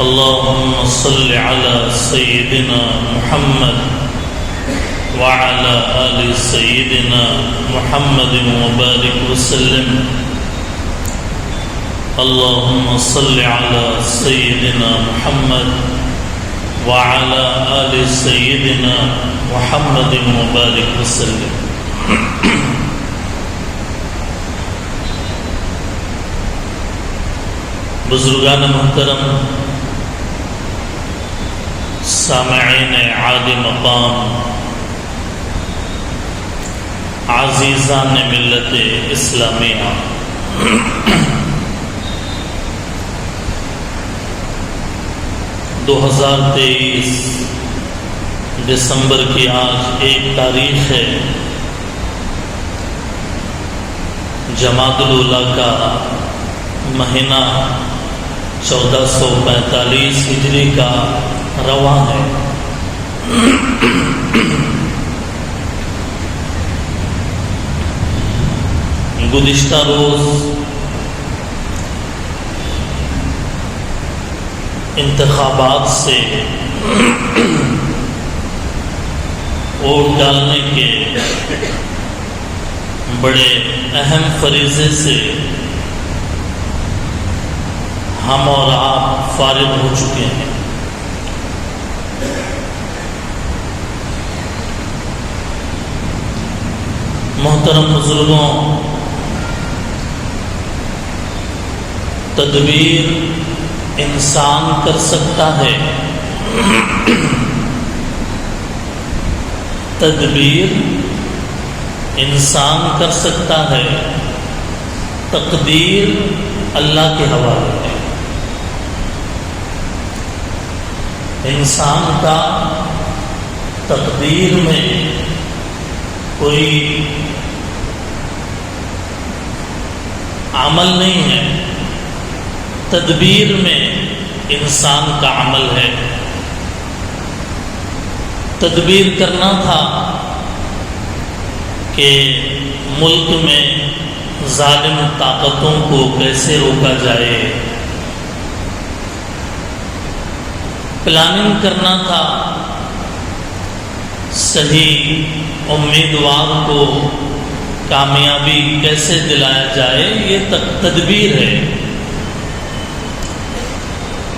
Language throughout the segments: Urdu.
اللهم صل على سيدنا محمد وعلى آل سيدنا محمد وبارك وسلم. اللهم صل على سيدنا محمد وعلى آل سيدنا محمد وبارك وسلم. بزرگان محترم، سامعین عالی مقام، عزیزان ملت اسلامیہ، 2023 دسمبر کی آج 1 تاریخ ہے. جمادی الاولیٰ کا مہینہ 1445 ہجری کا رواں ہے. گزشتہ روز انتخابات سے ووٹ ڈالنے کے بڑے اہم فریضے سے ہم اور آپ فارغ ہو چکے ہیں. محترم بزرگوں، تدبیر انسان کر سکتا ہے، تدبیر انسان کر سکتا ہے، تقدیر اللہ کے حوالے ہے. انسان کا تقدیر میں کوئی عمل نہیں ہے، تدبیر میں انسان کا عمل ہے. تدبیر کرنا تھا کہ ملک میں ظالم طاقتوں کو کیسے روکا جائے. پلاننگ کرنا تھا صحیح امیدوار کو کامیابی کیسے دلایا جائے. یہ تدبیر ہے.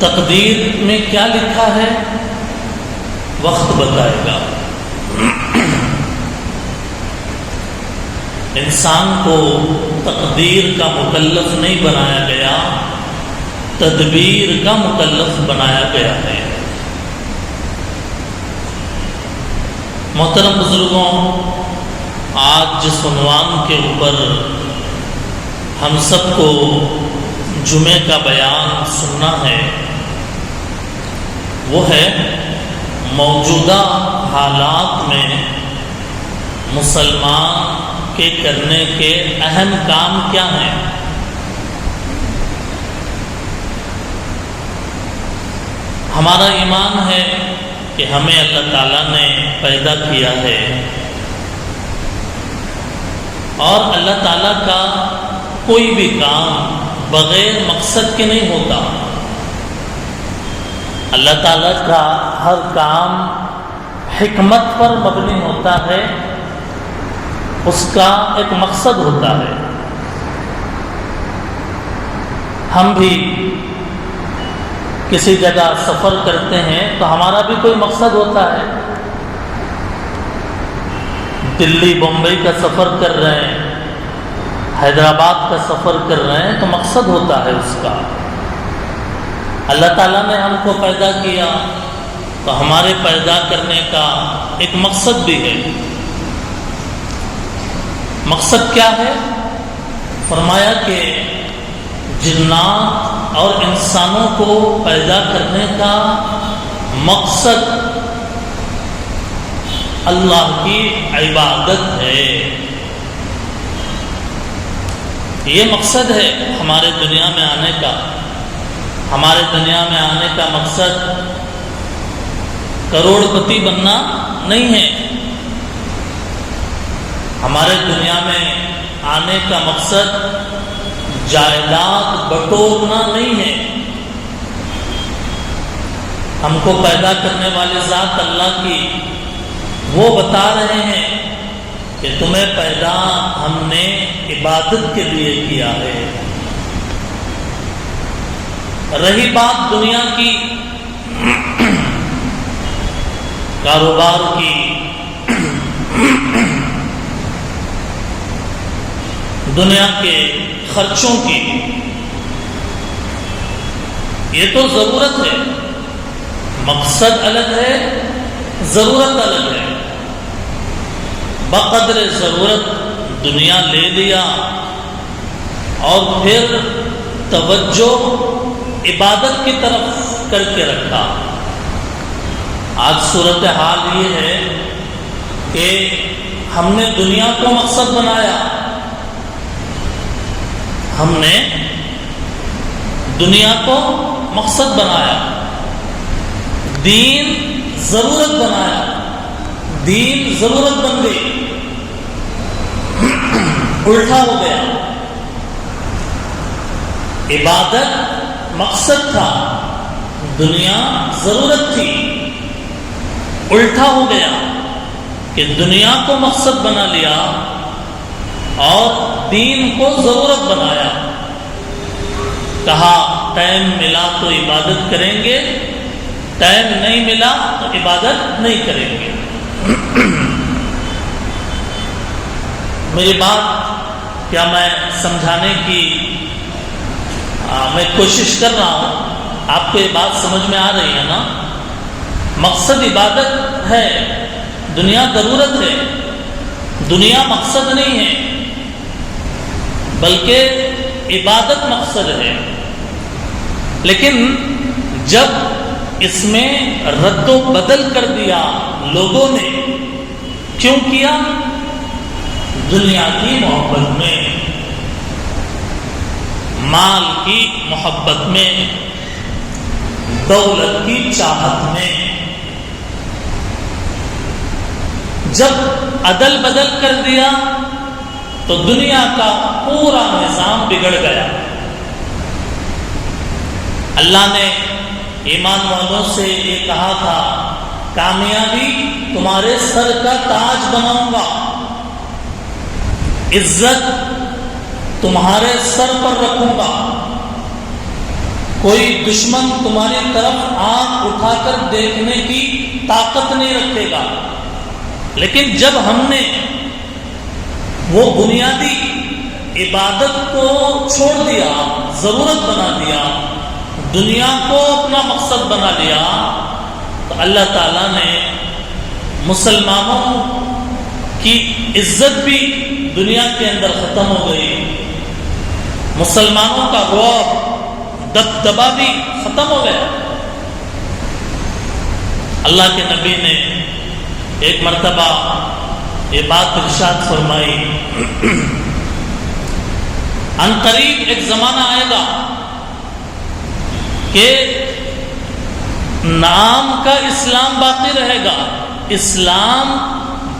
تقدیر میں کیا لکھا ہے وقت بتائے گا. انسان کو تقدیر کا مکلف نہیں بنایا گیا، تدبیر کا مکلف بنایا گیا ہے. محترم بزرگوں، آج جس عنوان کے اوپر ہم سب کو جمعے کا بیان سننا ہے وہ ہے موجودہ حالات میں مسلمان کے کرنے کے اہم کام کیا ہیں. ہمارا ایمان ہے کہ ہمیں اللہ تعالیٰ نے پیدا کیا ہے اور اللہ تعالیٰ کا کوئی بھی کام بغیر مقصد کے نہیں ہوتا. اللہ تعالیٰ کا ہر کام حکمت پر مبنی ہوتا ہے، اس کا ایک مقصد ہوتا ہے. ہم بھی کسی جگہ سفر کرتے ہیں تو ہمارا بھی کوئی مقصد ہوتا ہے. دلی بمبئی کا سفر کر رہے ہیں، حیدرآباد کا سفر کر رہے ہیں تو مقصد ہوتا ہے اس کا. اللہ تعالیٰ نے ہم کو پیدا کیا تو ہمارے پیدا کرنے کا ایک مقصد بھی ہے. مقصد کیا ہے؟ فرمایا کہ جنات اور انسانوں کو پیدا کرنے کا مقصد اللہ کی عبادت ہے. یہ مقصد ہے ہمارے دنیا میں آنے کا. ہمارے دنیا میں آنے کا مقصد کروڑ پتی بننا نہیں ہے. ہمارے دنیا میں آنے کا مقصد جائیداد بٹورنا نہیں ہے. ہم کو پیدا کرنے والے ذات اللہ کی وہ بتا رہے ہیں کہ تمہیں پیدا ہم نے عبادت کے لیے کیا ہے۔ رہی بات دنیا کی، کاروبار کی، دنیا کے خرچوں کی، یہ تو ضرورت ہے، مقصد الگ ہے، ضرورت الگ ہے۔ بقدر ضرورت دنیا لے لیا اور پھر توجہ عبادت کی طرف کر کے رکھا۔ آج صورتحال یہ ہے کہ ہم نے دنیا کو مقصد بنایا، ہم نے دنیا کو مقصد بنایا، دین ضرورت بنایا، دین ضرورت بن گئی، الٹا ہو گیا۔ عبادت مقصد تھا، دنیا ضرورت تھی، الٹا ہو گیا کہ دنیا کو مقصد بنا لیا اور دین کو ضرورت بنایا۔ کہا ٹائم ملا تو عبادت کریں گے، ٹائم نہیں ملا تو عبادت نہیں کریں گے۔ میری بات کیا میں سمجھانے کی میں کوشش کر رہا ہوں، آپ کو یہ بات سمجھ میں آ رہی ہے نا؟ مقصد عبادت ہے، دنیا ضرورت ہے، دنیا مقصد نہیں ہے بلکہ عبادت مقصد ہے۔ لیکن جب اس میں رد و بدل کر دیا لوگوں نے، کیوں کیا؟ دنیا کی محبت میں، مال کی محبت میں، دولت کی چاہت میں۔ جب عدل بدل کر دیا تو دنیا کا پورا نظام بگڑ گیا۔ اللہ نے ایمان والوں سے یہ کہا تھا، کامیابی تمہارے سر کا تاج بناؤں گا، عزت تمہارے سر پر رکھوں گا، کوئی دشمن تمہاری طرف آنکھ اٹھا کر دیکھنے کی طاقت نہیں رکھے گا۔ لیکن جب ہم نے وہ بنیادی عبادت کو چھوڑ دیا، ضرورت بنا دیا، دنیا کو اپنا مقصد بنا لیا، تو اللہ تعالیٰ نے مسلمانوں کی عزت بھی دنیا کے اندر ختم ہو گئی، مسلمانوں کا رعب دبدبا بھی ختم ہو گیا۔ اللہ کے نبی نے ایک مرتبہ یہ بات ارشاد فرمائی، عنقریب ایک زمانہ آئے گا کہ نام کا اسلام باقی رہے گا، اسلام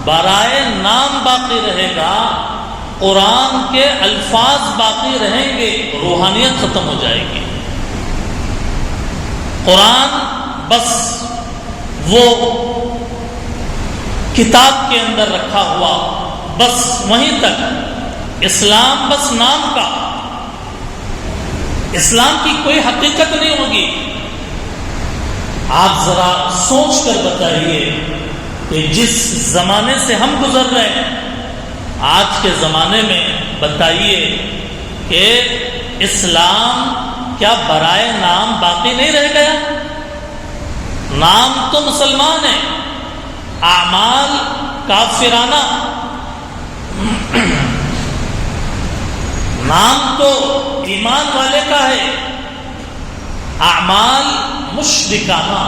برائے نام باقی رہے گا، قرآن کے الفاظ باقی رہیں گے، روحانیت ختم ہو جائے گی۔ قرآن بس وہ کتاب کے اندر رکھا ہوا، بس وہیں تک، اسلام بس نام کا، اسلام کی کوئی حقیقت نہیں ہوگی۔ آپ ذرا سوچ کر بتائیے کہ جس زمانے سے ہم گزر رہے ہیں، آج کے زمانے میں بتائیے کہ اسلام کیا برائے نام باقی نہیں رہ گیا؟ نام تو مسلمان ہے، اعمال کافرانہ، نام تو ایمان والے کا ہے، اعمال مشرکانہ۔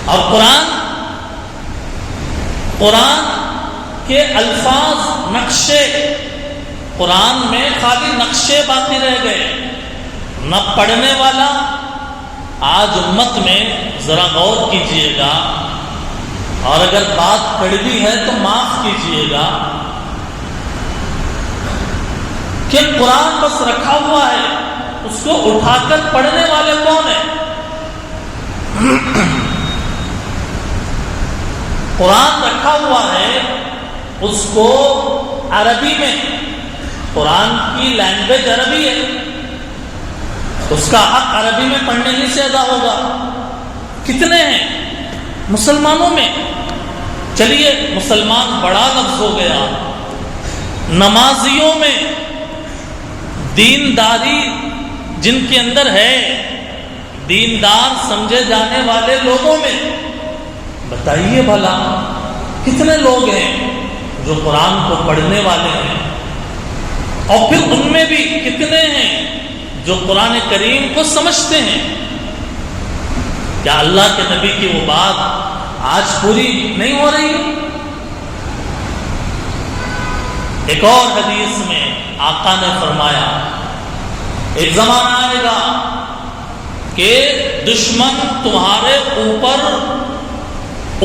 اور قرآن کے الفاظ، نقشے، قرآن میں خالی نقشے باقی رہ گئے، نہ پڑھنے والا۔ آج امت میں ذرا غور کیجئے گا، اور اگر بات کڑوی ہے تو معاف کیجئے گا، کہ قرآن بس رکھا ہوا ہے، اس کو اٹھا کر پڑھنے والے کون ہیں؟ قرآن رکھا ہوا ہے اس کو عربی میں، قرآن کی لینگویج عربی ہے، اس کا حق عربی میں پڑھنے ہی سے ادا ہوگا۔ کتنے ہیں مسلمانوں میں؟ چلیے مسلمان بڑا لفظ ہو گیا، نمازیوں میں، دینداری جن کے اندر ہے، دیندار سمجھے جانے والے لوگوں میں بتائیے بھلا کتنے لوگ ہیں جو قرآن کو پڑھنے والے ہیں؟ اور پھر ان میں بھی کتنے ہیں جو قرآن کریم کو سمجھتے ہیں؟ کیا اللہ کے نبی کی وہ بات آج پوری نہیں ہو رہی؟ ایک اور حدیث میں آقا نے فرمایا ایک زمانہ آئے گا کہ دشمن تمہارے اوپر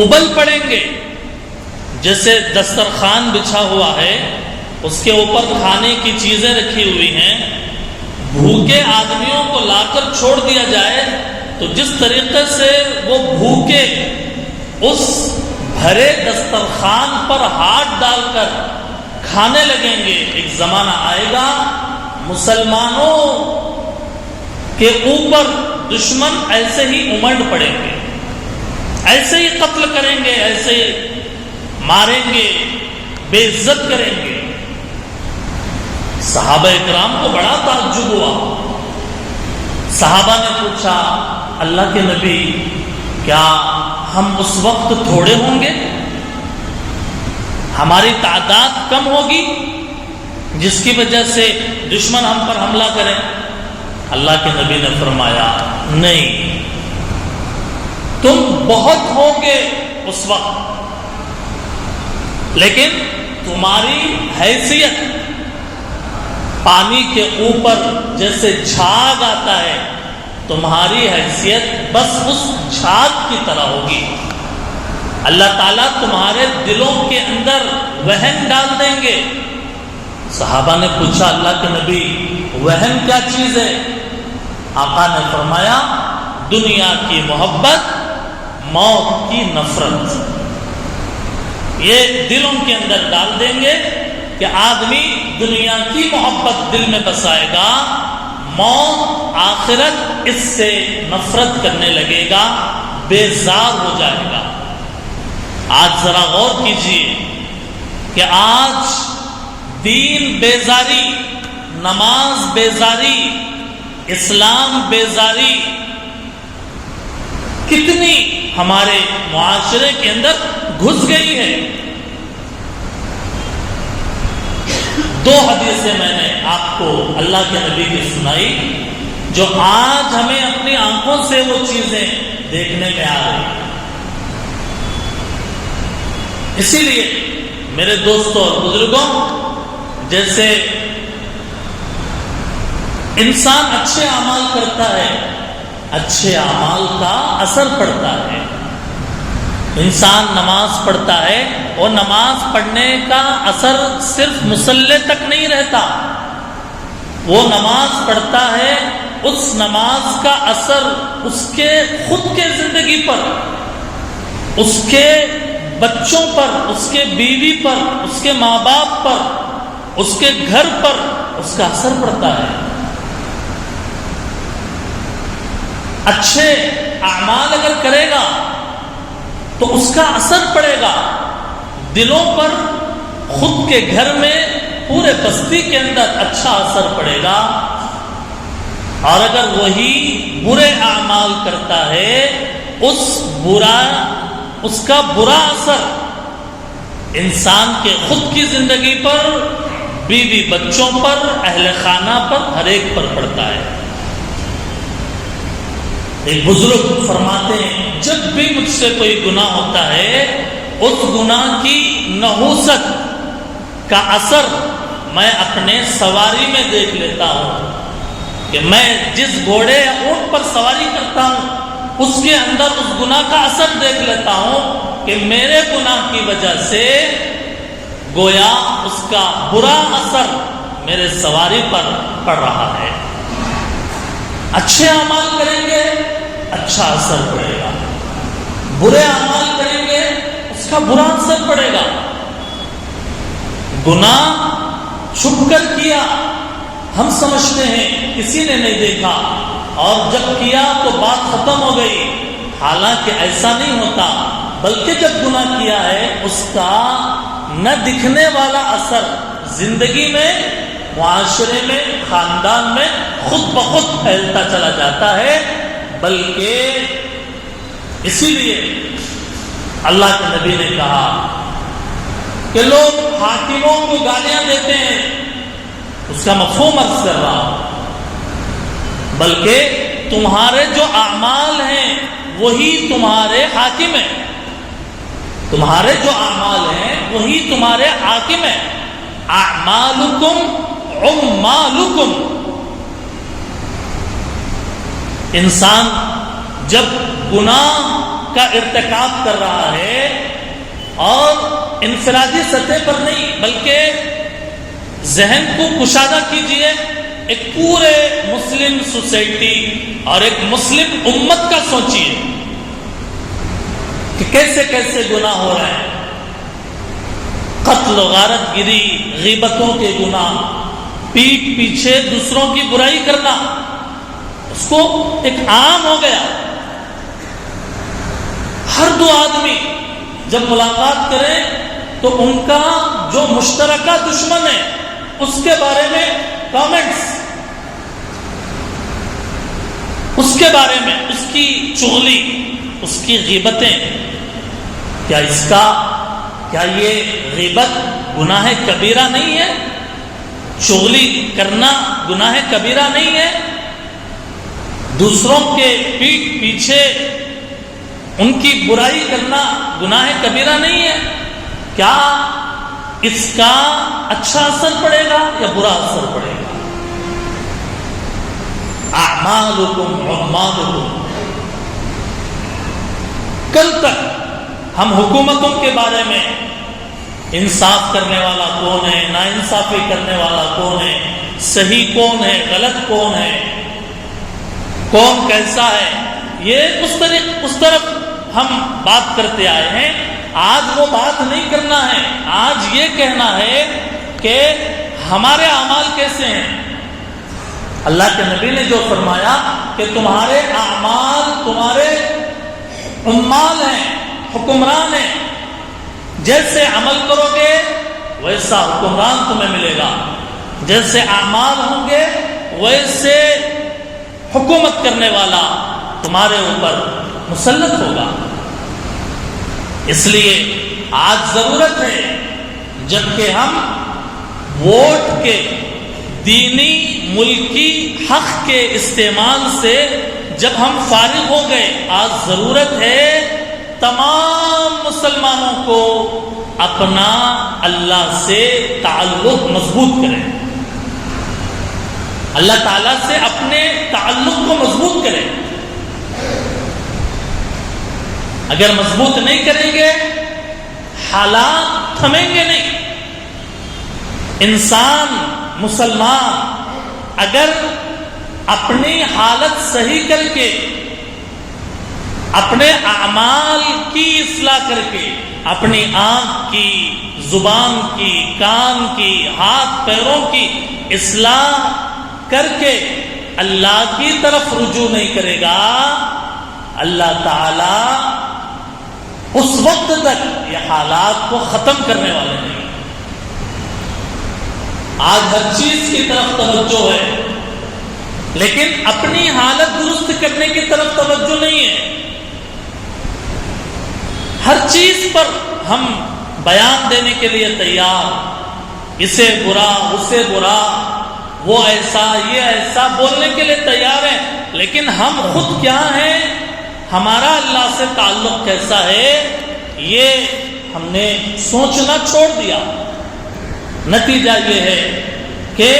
ابل پڑیں گے، جیسے دسترخوان بچھا ہوا ہے، اس کے اوپر کھانے کی چیزیں رکھی ہوئی ہیں، بھوکے آدمیوں کو لا کر چھوڑ دیا جائے تو جس طریقے سے وہ بھوکے اس بھرے دسترخوان پر ہاتھ ڈال کر کھانے لگیں گے، ایک زمانہ آئے گا مسلمانوں کے اوپر دشمن ایسے ہی امنڈ پڑیں گے، ایسے ہی قتل کریں گے، ایسے ماریں گے، بے عزت کریں گے۔ صحابہ اکرام کو بڑا تعجب ہوا، صحابہ نے پوچھا اللہ کے نبی کیا ہم اس وقت تھوڑے ہوں گے؟ ہماری تعداد کم ہوگی جس کی وجہ سے دشمن ہم پر حملہ کرے؟ اللہ کے نبی نے فرمایا نہیں، تم بہت ہوگے اس وقت، لیکن تمہاری حیثیت پانی کے اوپر جیسے جھاگ آتا ہے، تمہاری حیثیت بس اس جھاگ کی طرح ہوگی۔ اللہ تعالیٰ تمہارے دلوں کے اندر وہن ڈال دیں گے۔ صحابہ نے پوچھا اللہ کے نبی وہن کیا چیز ہے؟ آقا نے فرمایا دنیا کی محبت، موت کی نفرت۔ یہ دلوں کے اندر ڈال دیں گے کہ آدمی دنیا کی محبت دل میں بسائے گا، موت آخرت اس سے نفرت کرنے لگے گا، بیزار ہو جائے گا۔ آج ذرا غور کیجیے کہ آج دین بیزاری، نماز بیزاری، اسلام بیزاری کتنی ہمارے معاشرے کے اندر گھس گئی ہے۔ دو حدیثیں میں نے آپ کو اللہ کے نبی کی سنائی جو آج ہمیں اپنی آنکھوں سے وہ چیزیں دیکھنے میں آ رہی ہیں۔ اسی لیے میرے دوستوں اور بزرگوں، جیسے انسان اچھے اعمال کرتا ہے، اچھے اعمال کا اثر پڑتا ہے۔ انسان نماز پڑھتا ہے اور نماز پڑھنے کا اثر صرف مصلی تک نہیں رہتا، وہ نماز پڑھتا ہے، اس نماز کا اثر اس کے خود کے زندگی پر، اس کے بچوں پر، اس کے بیوی پر، اس کے ماں باپ پر، اس کے گھر پر اس کا اثر پڑتا ہے۔ اچھے اعمال اگر کرے گا تو اس کا اثر پڑے گا دلوں پر، خود کے گھر میں، پورے بستی کے اندر اچھا اثر پڑے گا۔ اور اگر وہی برے اعمال کرتا ہے، اس کا برا اثر انسان کے خود کی زندگی پر، بیوی بچوں پر، اہل خانہ پر، ہر ایک پر پڑتا ہے۔ ایک بزرگ فرماتے ہیں جب بھی مجھ سے کوئی گناہ ہوتا ہے، اس گناہ کی نحوست کا اثر میں اپنے سواری میں دیکھ لیتا ہوں کہ میں جس گھوڑے یا اونٹ پر سواری کرتا ہوں اس کے اندر اس گناہ کا اثر دیکھ لیتا ہوں کہ میرے گناہ کی وجہ سے گویا اس کا برا اثر میرے سواری پر پڑ رہا ہے۔ اچھے اعمال کریں گے، اچھا اثر پڑے گا۔ برے اعمال کریں گے اس کا برا اثر پڑے گا. گناہ چھپ کر کیا ہم سمجھتے ہیں کسی نے نہیں دیکھا اور جب کیا تو بات ختم ہو گئی. حالانکہ ایسا نہیں ہوتا، بلکہ جب گناہ کیا ہے اس کا نہ دکھنے والا اثر زندگی میں، معاشرے میں، خاندان میں خود بخود پھیلتا چلا جاتا ہے. بلکہ اسی لیے اللہ کے نبی نے کہا کہ لوگ حاکموں کو گالیاں دیتے ہیں، اس کا مفہوم عرض کر رہا ہوں، بلکہ تمہارے جو اعمال ہیں وہی تمہارے حاکم ہیں. تمہارے جو اعمال ہیں وہی تمہارے حاکم ہیں. اعمالکم عمالکم. انسان جب گناہ کا ارتکاب کر رہا ہے اور انفرادی سطح پر نہیں بلکہ ذہن کو کشادہ کیجئے، ایک پورے مسلم سوسائٹی اور ایک مسلم امت کا سوچیے کہ کیسے کیسے گناہ ہو رہے ہیں. قتل و غارت گری، غیبتوں کے گناہ، پیٹھ پیچھے دوسروں کی برائی کرنا، اس کو ایک عام ہو گیا. ہر دو آدمی جب ملاقات کریں تو ان کا جو مشترکہ دشمن ہے اس کے بارے میں کامنٹس، اس کے بارے میں اس کی چغلی، اس کی غیبتیں. کیا یہ غیبت گناہ کبیرہ نہیں ہے؟ چغلی کرنا گناہ کبیرہ نہیں ہے؟ دوسروں کے پیٹھ پیچھے ان کی برائی کرنا گناہ کبیرہ نہیں ہے؟ کیا اس کا اچھا اثر پڑے گا یا برا اثر پڑے گا؟ اعمالکم عمالکم. کل تک ہم حکومتوں کے بارے میں انصاف کرنے والا کون ہے، ناانصافی کرنے والا کون ہے، صحیح کون ہے، غلط کون ہے، کون کیسا ہے، یہ اس طرف ہم بات کرتے آئے ہیں. آج وہ بات نہیں کرنا ہے، آج یہ کہنا ہے کہ ہمارے اعمال کیسے ہیں. اللہ کے نبی نے جو فرمایا کہ تمہارے اعمال تمہارے عمال ہیں، حکمران ہیں، جیسے عمل کرو گے ویسا حکمران تمہیں ملے گا، جیسے اعمال ہوں گے ویسے حکومت کرنے والا تمہارے اوپر مسلط ہوگا. اس لیے آج ضرورت ہے جبکہ ہم ووٹ کے دینی ملکی حق کے استعمال سے جب ہم فارغ ہو گئے، آج ضرورت ہے تمام مسلمانوں کو اپنا اللہ سے تعلق مضبوط کریں، اللہ تعالیٰ سے اپنے تعلق کو مضبوط کریں. اگر مضبوط نہیں کریں گے حالات تھمیں گے نہیں. انسان مسلمان اگر اپنی حالت صحیح کر کے، اپنے اعمال کی اصلاح کر کے، اپنی آنکھ کی، زبان کی، کان کی، ہاتھ پیروں کی اصلاح کر کے اللہ کی طرف رجوع نہیں کرے گا، اللہ تعالی اس وقت تک یہ حالات کو ختم کرنے والے نہیں. آج ہر چیز کی طرف توجہ ہے لیکن اپنی حالت درست کرنے کی طرف توجہ نہیں ہے. ہر چیز پر ہم بیان دینے کے لیے تیار، اسے برا اسے برا، وہ ایسا یہ ایسا بولنے کے لیے تیار ہیں، لیکن ہم خود کیا ہیں، ہمارا اللہ سے تعلق کیسا ہے، یہ ہم نے سوچنا چھوڑ دیا. نتیجہ یہ ہے کہ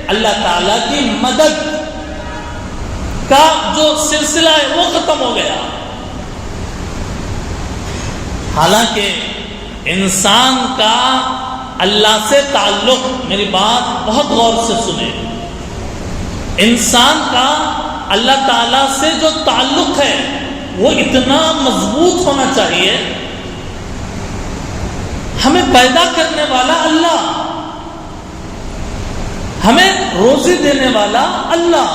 اللہ تعالیٰ کی مدد کا جو سلسلہ ہے وہ ختم ہو گیا. حالانکہ انسان کا اللہ سے تعلق، میری بات بہت غور سے سنیں، انسان کا اللہ تعالیٰ سے جو تعلق ہے وہ اتنا مضبوط ہونا چاہیے. ہمیں پیدا کرنے والا اللہ، ہمیں روزی دینے والا اللہ،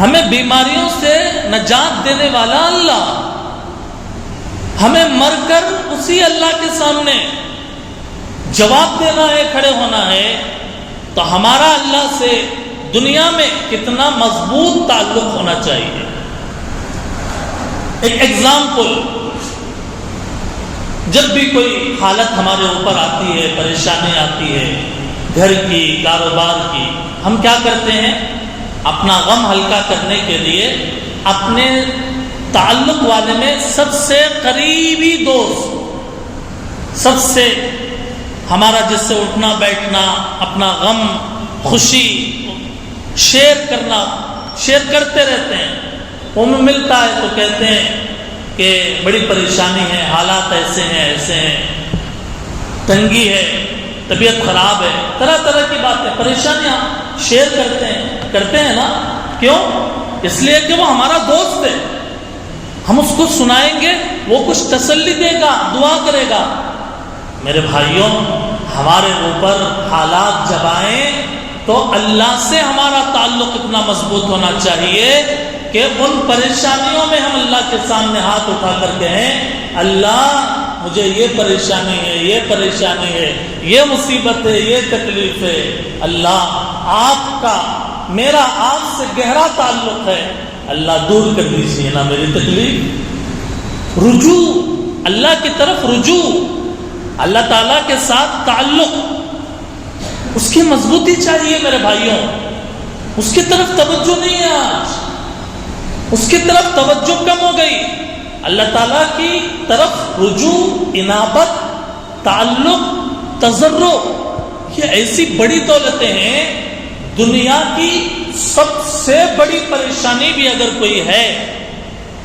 ہمیں بیماریوں سے نجات دینے والا اللہ، ہمیں مر کر اسی اللہ کے سامنے جواب دینا ہے، کھڑے ہونا ہے. تو ہمارا اللہ سے دنیا میں کتنا مضبوط تعلق ہونا چاہیے. ایک ایگزامپل، جب بھی کوئی حالت ہمارے اوپر آتی ہے، پریشانی آتی ہے، گھر کی، کاروبار کی، ہم کیا کرتے ہیں؟ اپنا غم ہلکا کرنے کے لیے اپنے تعلق والے میں سب سے قریبی دوست، سب سے ہمارا جس سے اٹھنا بیٹھنا، اپنا غم خوشی شیئر کرتے رہتے ہیں. وہ ملتا ہے تو کہتے ہیں کہ بڑی پریشانی ہے، حالات ایسے ہیں، تنگی ہے، طبیعت خراب ہے، طرح طرح کی باتیں، پریشانیاں شیئر کرتے ہیں نا. کیوں؟ اس لیے کہ وہ ہمارا دوست ہے. ہم اس کو سنائیں گے، وہ کچھ تسلی دے گا، دعا کرے گا. میرے بھائیوں، ہمارے اوپر حالات جب آئیں تو اللہ سے ہمارا تعلق اتنا مضبوط ہونا چاہیے کہ ان پریشانیوں میں ہم اللہ کے سامنے ہاتھ اٹھا کر کہیں، اللہ مجھے یہ پریشانی ہے، یہ پریشانی ہے، یہ مصیبت ہے، یہ تکلیف ہے. اللہ آپ کا میرا آپ سے گہرا تعلق ہے، اللہ دور کر دیجیے نا میری تکلیف. رجوع، اللہ کی طرف رجوع، اللہ تعالیٰ کے ساتھ تعلق، اس کی مضبوطی چاہیے میرے بھائیوں. اس کی طرف توجہ نہیں ہے آج، اس کی طرف توجہ کم ہو گئی. اللہ تعالیٰ کی طرف رجوع، انابت، تعلق، تضرع، یہ ایسی بڑی دولتیں ہیں. دنیا کی سب سے بڑی پریشانی بھی اگر کوئی ہے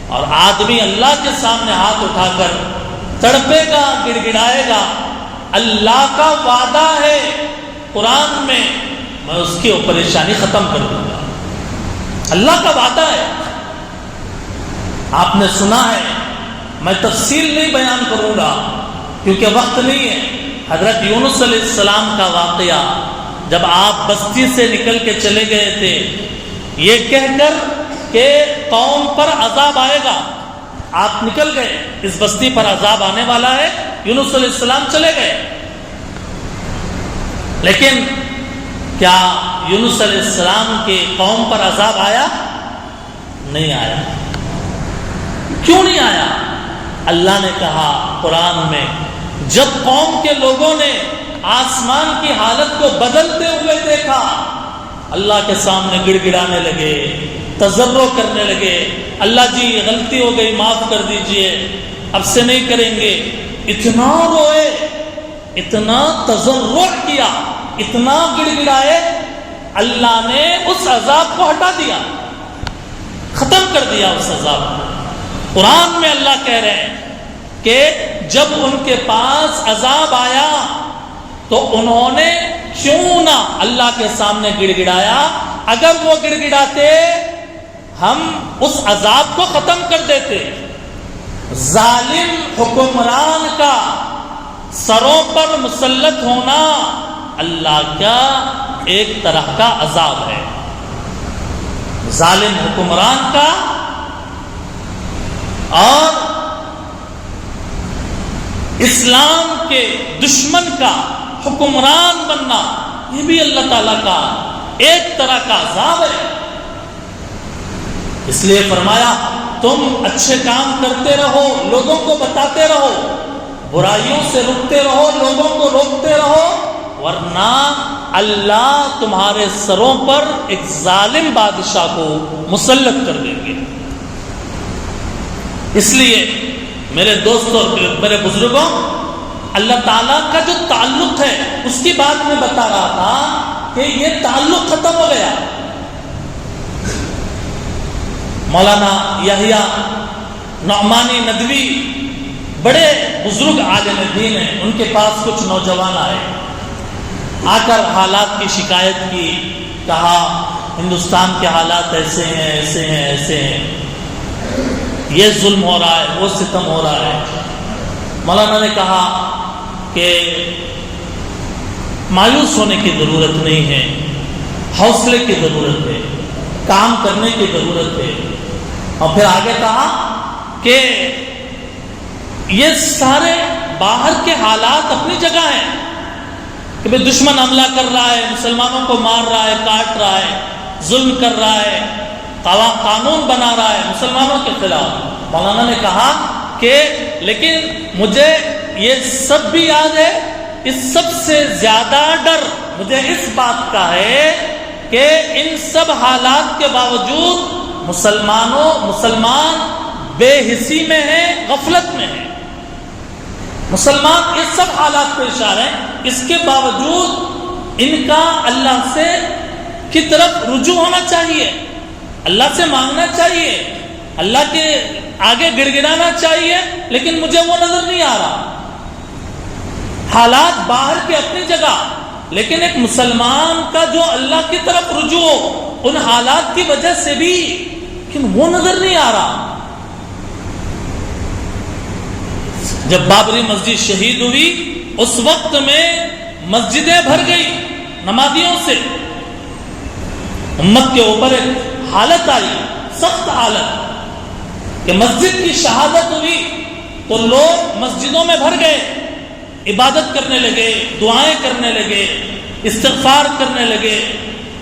اور آدمی اللہ کے سامنے ہاتھ اٹھا کر تڑپے گا، گڑ گڑائے گا، اللہ کا وعدہ ہے قرآن میں اس کی وہ پریشانی ختم کر دوں گا. اللہ کا وعدہ ہے. آپ نے سنا ہے، میں تفصیل نہیں بیان کروں گا کیونکہ وقت نہیں ہے. حضرت یونس علیہ السلام کا واقعہ، جب آپ بستی سے نکل کے چلے گئے تھے یہ کہہ کر کہ قوم پر عذاب آئے گا، آپ نکل گئے، اس بستی پر عذاب آنے والا ہے، یونس علیہ السلام چلے گئے. لیکن کیا یونس علیہ السلام کی قوم پر عذاب آیا؟ نہیں آیا. کیوں نہیں آیا؟ اللہ نے کہا قرآن میں، جب قوم کے لوگوں نے آسمان کی حالت کو بدلتے ہوئے دیکھا، اللہ کے سامنے گڑ گڑانے لگے، تضرع کرنے لگے، اللہ جی غلطی ہو گئی، معاف کر دیجئے، اب سے نہیں کریں گے. اتنا روئے، اتنا تضرع کیا، اتنا گڑ گڑائے، اللہ نے اس عذاب کو ہٹا دیا، ختم کر دیا اس عذاب کو. قرآن میں اللہ کہہ رہے ہیں کہ جب ان کے پاس عذاب آیا تو انہوں نے کیوں نہ اللہ کے سامنے گڑ گڑایا. اگر وہ گڑ گڑاتے ہم اس عذاب کو ختم کر دیتے. ظالم حکمران کا سروں پر مسلط ہونا اللہ کا ایک طرح کا عذاب ہے. ظالم حکمران کا اور اسلام کے دشمن کا حکمران بننا، یہ بھی اللہ تعالیٰ کا ایک طرح کا عذاب ہے. اس لیے فرمایا تم اچھے کام کرتے رہو، لوگوں کو بتاتے رہو، برائیوں سے رکتے رہو، لوگوں کو روکتے رہو، ورنہ اللہ تمہارے سروں پر ایک ظالم بادشاہ کو مسلط کر دیں گے. اس لیے میرے دوستوں، میرے بزرگوں، اللہ تعالیٰ کا جو تعلق ہے اس کی بات میں بتا رہا تھا کہ یہ تعلق ختم ہو گیا. مولانا یحییٰ نعمانی ندوی بڑے بزرگ عالم دین ہیں، ان کے پاس کچھ نوجوان آئے، آ کر حالات کی شکایت کی، کہا ہندوستان کے حالات ایسے ہیں، ایسے ہیں، ایسے ہیں. یہ ظلم ہو رہا ہے، وہ ستم ہو رہا ہے۔ مولانا نے کہا کہ مایوس ہونے کی ضرورت نہیں ہے، حوصلے کی ضرورت ہے، کام کرنے کی ضرورت ہے۔ اور پھر آگے کہا کہ یہ سارے باہر کے حالات اپنی جگہ ہیں کہ بھئی دشمن حملہ کر رہا ہے، مسلمانوں کو مار رہا ہے، کاٹ رہا ہے، ظلم کر رہا ہے، قانون بنا رہا ہے مسلمانوں کے خلاف۔ مولانا نے کہا کہ لیکن مجھے یہ سب بھی یاد ہے، اس سب سے زیادہ ڈر مجھے اس بات کا ہے کہ ان سب حالات کے باوجود مسلمان بے حسی میں ہیں، غفلت میں ہیں۔ مسلمان اس سب حالات پیش آ رہے ہیں، اس کے باوجود ان کا اللہ سے کی طرف رجوع ہونا چاہیے، اللہ سے مانگنا چاہیے، اللہ کے آگے گڑ گڑانا چاہیے، لیکن مجھے وہ نظر نہیں آ رہا۔ حالات باہر کے اپنی جگہ، لیکن ایک مسلمان کا جو اللہ کی طرف رجوع ہو ان حالات کی وجہ سے بھی، لیکن وہ نظر نہیں آ رہا۔ جب بابری مسجد شہید ہوئی اس وقت میں مسجدیں بھر گئی نمازیوں سے، امت کے اوپر ایک حالت آئی، سخت حالت کہ مسجد کی شہادت ہوئی تو لوگ مسجدوں میں بھر گئے، عبادت کرنے لگے، دعائیں کرنے لگے، استغفار کرنے لگے،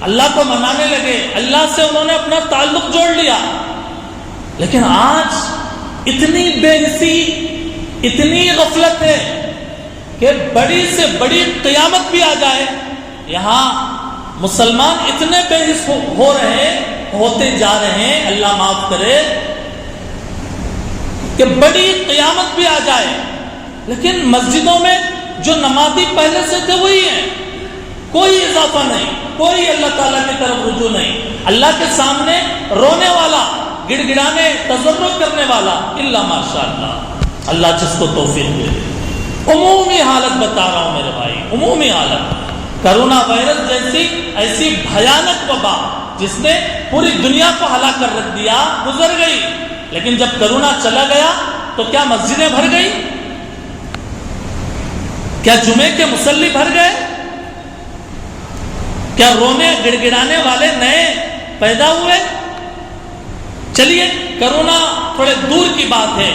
اللہ کو منانے لگے، اللہ سے انہوں نے اپنا تعلق جوڑ لیا۔ لیکن آج اتنی بے حسی، اتنی غفلت ہے کہ بڑی سے بڑی قیامت بھی آ جائے، یہاں مسلمان اتنے بے حس ہوتے جا رہے ہیں، اللہ معاف کرے، کہ بڑی قیامت بھی آ جائے لیکن مسجدوں میں جو نمازی پہلے سے تھے وہی ہیں، کوئی اضافہ نہیں، کوئی اللہ تعالیٰ کی طرف رجوع نہیں، اللہ کے سامنے رونے والا، گڑ گڑانے، تضرع کرنے والا، الا ماشاء اللہ، اللہ جس کو توفیق دے۔ عمومی حالت بتا رہا ہوں میرے بھائی، عمومی حالت، کرونا وائرس جیسی ایسی بھیانک وبا جس نے پوری دنیا کو ہلا کر رکھ دیا گزر گئی، لیکن جب کرونا چلا گیا تو کیا مسجدیں بھر گئی؟ کیا جمعے کے مصلی بھر گئے؟ کیا رونے گڑ گڑانے والے نئے پیدا ہوئے؟ چلیے کرونا تھوڑے دور کی بات ہے،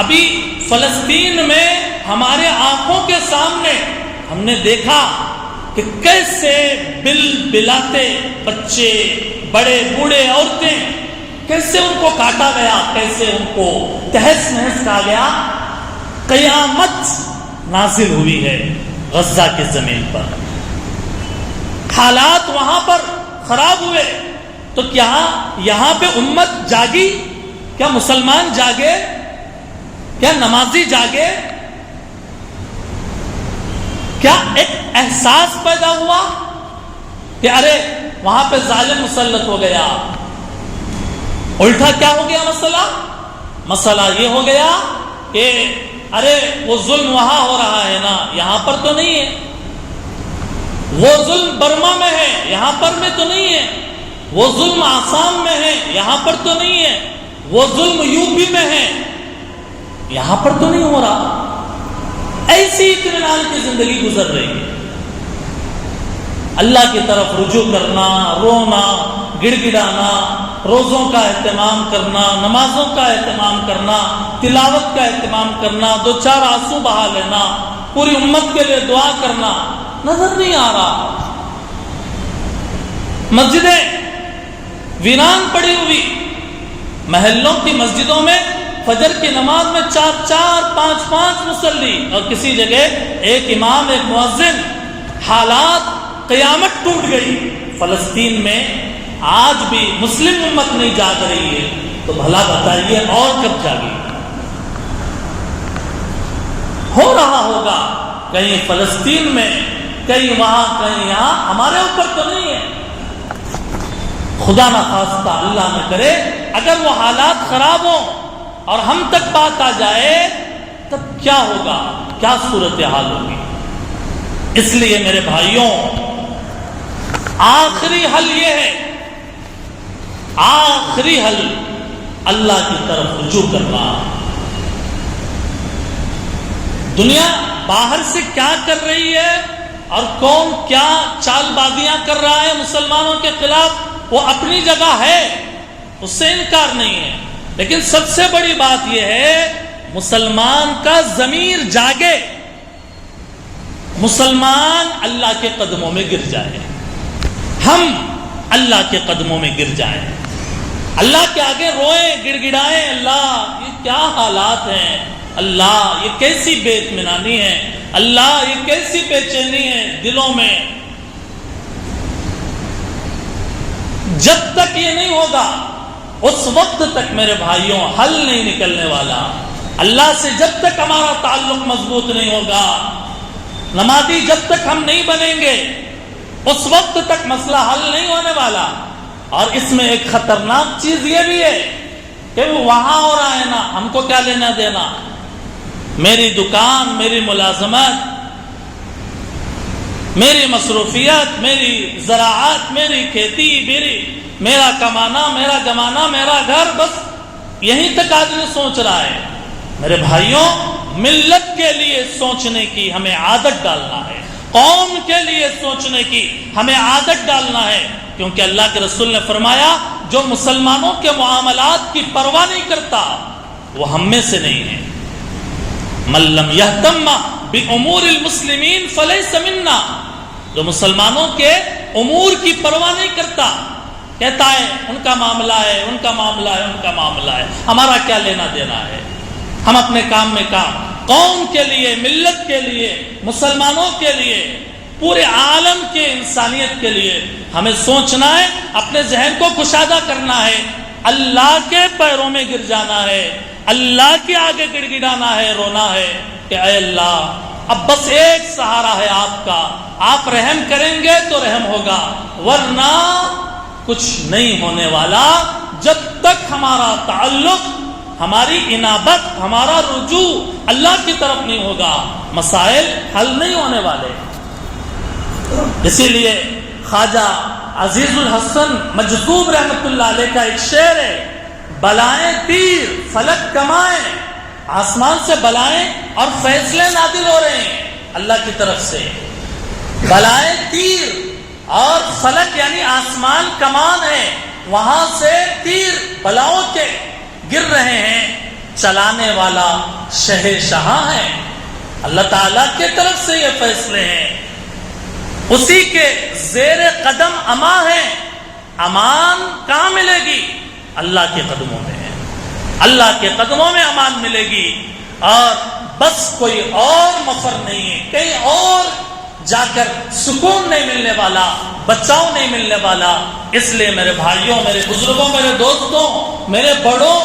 ابھی فلسطین میں ہمارے آنکھوں کے سامنے ہم نے دیکھا کہ کیسے بل بلاتے بچے، بڑے بوڑھے، عورتیں، کیسے ان کو کاٹا گیا، کیسے ان کو تہس نہس کہا گیا۔ قیامت نازل ہوئی ہے غزہ کی زمین پر، حالات وہاں پر خراب ہوئے، تو کیا یہاں پہ امت جاگی؟ کیا مسلمان جاگے؟ کیا نمازی جاگے؟ کیا ایک احساس پیدا ہوا کہ ارے وہاں پہ ظالم مسلط ہو گیا؟ الٹا کیا ہو گیا مسئلہ یہ ہو گیا کہ ارے وہ ظلم وہاں ہو رہا ہے نا، یہاں پر تو نہیں ہے، وہ ظلم برما میں ہے، یہاں پر میں تو نہیں ہے، وہ ظلم آسام میں ہے، یہاں پر تو نہیں ہے، وہ ظلم یو پی میں ہے، یہاں پر تو نہیں ہو رہا۔ ایسی اطمینان کی زندگی گزر رہی ہے۔ اللہ کی طرف رجوع کرنا، رونا، گڑ گڑانا، روزوں کا اہتمام کرنا، نمازوں کا اہتمام کرنا، تلاوت کا اہتمام کرنا، دو چار آنسو بہا لینا، پوری امت کے لیے دعا کرنا، نظر نہیں آ رہا۔ مسجدیں ویران پڑی ہوئی، محلوں کی مسجدوں میں فجر کی نماز میں 4-4 5 مصلی، اور کسی جگہ ایک امام ایک مؤذن۔ حالات قیامت ٹوٹ گئی فلسطین میں، آج بھی مسلم امت نہیں جاگ رہی ہے، تو بھلا بتائیے اور کب جاگی؟ ہو رہا ہوگا کہیں فلسطین میں، کہیں وہاں، کہیں یہاں، ہمارے اوپر تو نہیں ہے۔ خدا نہ خواستہ، اللہ نہ کرے، اگر وہ حالات خراب ہوں اور ہم تک بات آ جائے تب کیا ہوگا، کیا صورتحال ہوگی؟ اس لیے میرے بھائیوں، آخری حل یہ ہے، آخری حل اللہ کی طرف رجوع کرنا۔ دنیا باہر سے کیا کر رہی ہے اور کون کیا چال بازیاں کر رہا ہے مسلمانوں کے خلاف، وہ اپنی جگہ ہے، اس سے انکار نہیں ہے، لیکن سب سے بڑی بات یہ ہے مسلمان کا ضمیر جاگے، مسلمان اللہ کے قدموں میں گر جائے، ہم اللہ کے قدموں میں گر جائیں، اللہ کے آگے روئیں، گڑ گڑائیں، اللہ یہ کیا حالات ہیں، اللہ یہ کیسی بے اطمینانی ہے، اللہ یہ کیسی بے چینی ہے دلوں میں۔ جب تک یہ نہیں ہوگا اس وقت تک میرے بھائیوں حل نہیں نکلنے والا۔ اللہ سے جب تک ہمارا تعلق مضبوط نہیں ہوگا، نمازی جب تک ہم نہیں بنیں گے اس وقت تک مسئلہ حل نہیں ہونے والا۔ اور اس میں ایک خطرناک چیز یہ بھی ہے کہ وہ وہاں ہو رہا ہے نا، ہم کو کیا لینا دینا، میری دکان، میری ملازمت، میری مصروفیت، میری زراعت، میری کھیتی، میرا کمانا، میرا جمانا، میرا گھر، بس یہیں تک آدمی سوچ رہا ہے۔ میرے بھائیوں، ملت کے لیے سوچنے کی ہمیں عادت ڈالنا ہے، قوم کے لیے سوچنے کی ہمیں عادت ڈالنا ہے، کیونکہ اللہ کے رسول نے فرمایا جو مسلمانوں کے معاملات کی پرواہ نہیں کرتا وہ ہم میں سے نہیں ہے۔ من لم یہتم بامور المسلمین فلیس منا، جو مسلمانوں کے امور کی پرواہ نہیں کرتا، کہتا ہے ان کا معاملہ ہے، ان کا معاملہ ہے، ان کا معاملہ ہے، ہمارا کیا لینا دینا ہے، ہم اپنے کام میں کام۔ قوم کے لیے، ملت کے لیے، مسلمانوں کے لیے، پورے عالم کے انسانیت کے لیے ہمیں سوچنا ہے، اپنے ذہن کو کشادہ کرنا ہے، اللہ کے پیروں میں گر جانا ہے، اللہ کے آگے گڑ گڑانا ہے، رونا ہے کہ اے اللہ اب بس ایک سہارا ہے آپ کا، آپ رحم کریں گے تو رحم ہوگا، ورنہ کچھ نہیں ہونے والا جب تک ہمارا تعلق، ہماری انابت، ہمارا رجوع اللہ کی طرف نہیں ہوگا، مسائل حل نہیں ہونے والے۔ اسی لیے خواجہ عزیز الحسن مجذوب رحمۃ اللہ علیہ کا ایک شعر ہے، بلائیں تیر فلک کمائیں، آسمان سے بلائیں اور فیصلے نازل ہو رہے ہیں اللہ کی طرف سے، بلائیں تیر اور فلک یعنی آسمان کمان ہے، وہاں سے تیر بلاؤں کے گر رہے ہیں، چلانے والا شہنشاہ ہے، اللہ تعالیٰ کی طرف سے یہ فیصلے ہیں، اسی کے زیر قدم امان ہے۔ امان کہاں ملے گی؟ اللہ کے قدموں میں ہے، اللہ کے قدموں میں امان ملے گی، اور بس کوئی اور مفر نہیں ہے، کہیں اور جا کر سکون نہیں ملنے والا، بچاؤ نہیں ملنے والا۔ اس لیے میرے بھائیوں، میرے بزرگوں، میرے دوستوں، میرے بڑوں،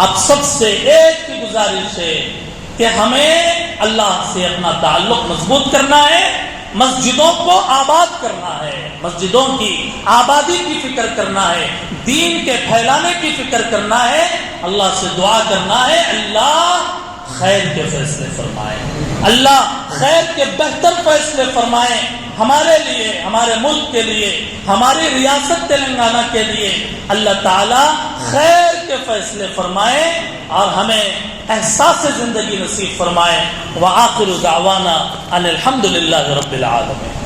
آپ سب سے ایک ہی گزارش ہے کہ ہمیں اللہ سے اپنا تعلق مضبوط کرنا ہے، مسجدوں کو آباد کرنا ہے، مسجدوں کی آبادی کی فکر کرنا ہے، دین کے پھیلانے کی فکر کرنا ہے، اللہ سے دعا کرنا ہے اللہ خیر کے فیصلے فرمائے، اللہ خیر کے بہتر فیصلے فرمائے ہمارے لیے، ہمارے ملک کے لیے، ہماری ریاست تلنگانہ کے لیے، اللہ تعالیٰ خیر کے فیصلے فرمائے اور ہمیں احساس زندگی نصیب فرمائے۔ وآخر دعوانا ان الحمد للہ رب العالمین۔